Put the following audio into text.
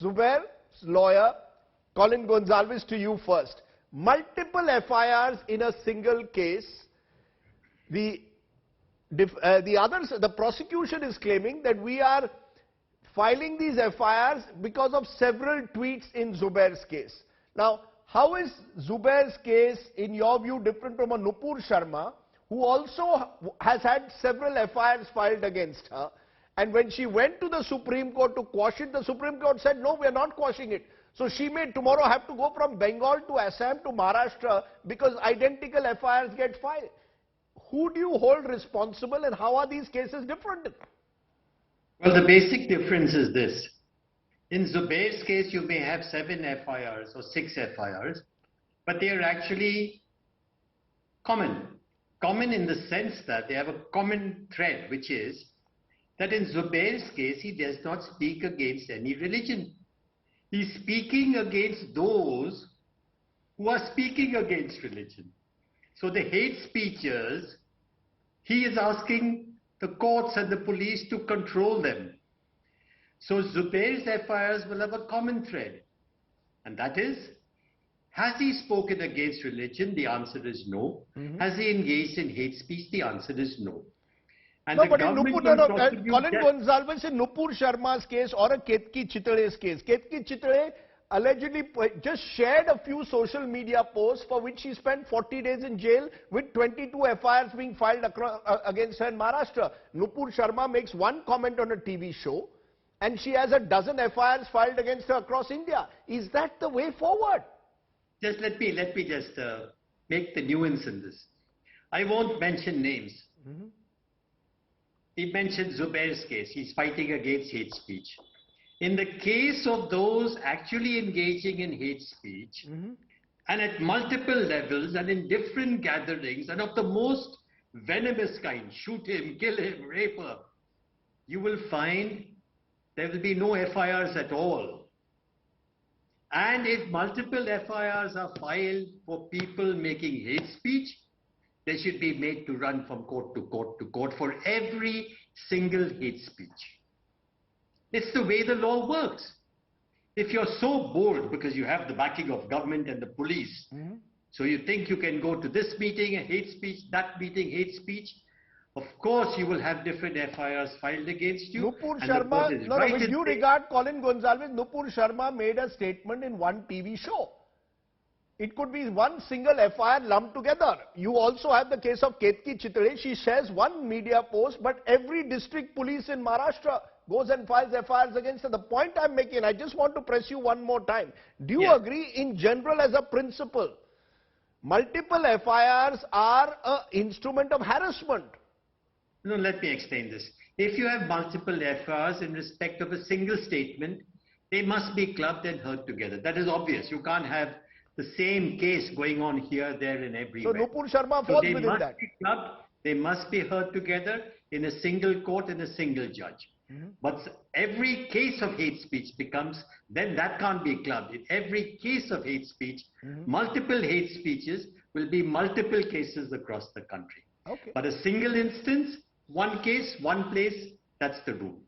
Zubair's lawyer, Colin Gonsalves, to you first. Multiple FIRs in a single case. The prosecution is claiming that we are filing these FIRs because of several tweets in Zubair's case. Now, how is Zubair's case, in your view, different from a Nupur Sharma, who also has had several FIRs filed against her? And when she went to the Supreme Court to quash it, the Supreme Court said, no, we are not quashing it. So she may tomorrow have to go from Bengal to Assam to Maharashtra because identical FIRs get filed. Who do you hold responsible and how are these cases different? Well, the basic difference is this. In Zubair's case, you may have 7 FIRs or 6 FIRs, but they are actually common. Common in the sense that they have a common thread, which is that in Zubair's case, he does not speak against any religion. He's speaking against those who are speaking against religion. So the hate speeches, he is asking the courts and the police to control them. So Zubair's FIRs will have a common thread. And that is, has he spoken against religion? The answer is no. Has he engaged in hate speech? The answer is no. And no, but in Colin Gonsalves in Nupur Sharma's case or a Ketki Chitale's case, Ketki Chitale allegedly just shared a few social media posts for which she spent 40 days in jail with 22 FIRs being filed against her in Maharashtra. Nupur Sharma makes one comment on a TV show and she has a dozen FIRs filed against her across India. Is that the way forward? Just let me just make the nuance in this. I won't mention names. He mentioned Zubair's case. He's fighting against hate speech. In the case of those actually engaging in hate speech, and at multiple levels and in different gatherings and of the most venomous kind, shoot him, kill him, rape her, you will find there will be no FIRs at all. And if multiple FIRs are filed for people making hate speech, they should be made to run from court to court to court for every single hate speech. It's the way the law works. If you're so bold because you have the backing of government and the police, so you think you can go to this meeting, a hate speech, that meeting, hate speech, of course you will have different FIRs filed against you. Nupur Sharma, with due regard, Colin Gonsalves, Nupur Sharma made a statement in one TV show. It could be one single FIR lumped together. You also have the case of Ketki Chitale. She shares one media post, but every district police in Maharashtra goes and files FIRs against her. The point I'm making, I just want to press you one more time. Do you agree in general as a principle, multiple FIRs are an instrument of harassment? No, let me explain this. If you have multiple FIRs in respect of a single statement, they must be clubbed and heard together. That is obvious. You can't have the same case going on here, there and everywhere. So Nupur Sharma falls within that. Be clubbed, they must be heard together in a single court and a single judge. But every case of hate speech becomes, then that can't be clubbed. In every case of hate speech, multiple hate speeches will be multiple cases across the country. But a single instance, one case, one place, that's the rule.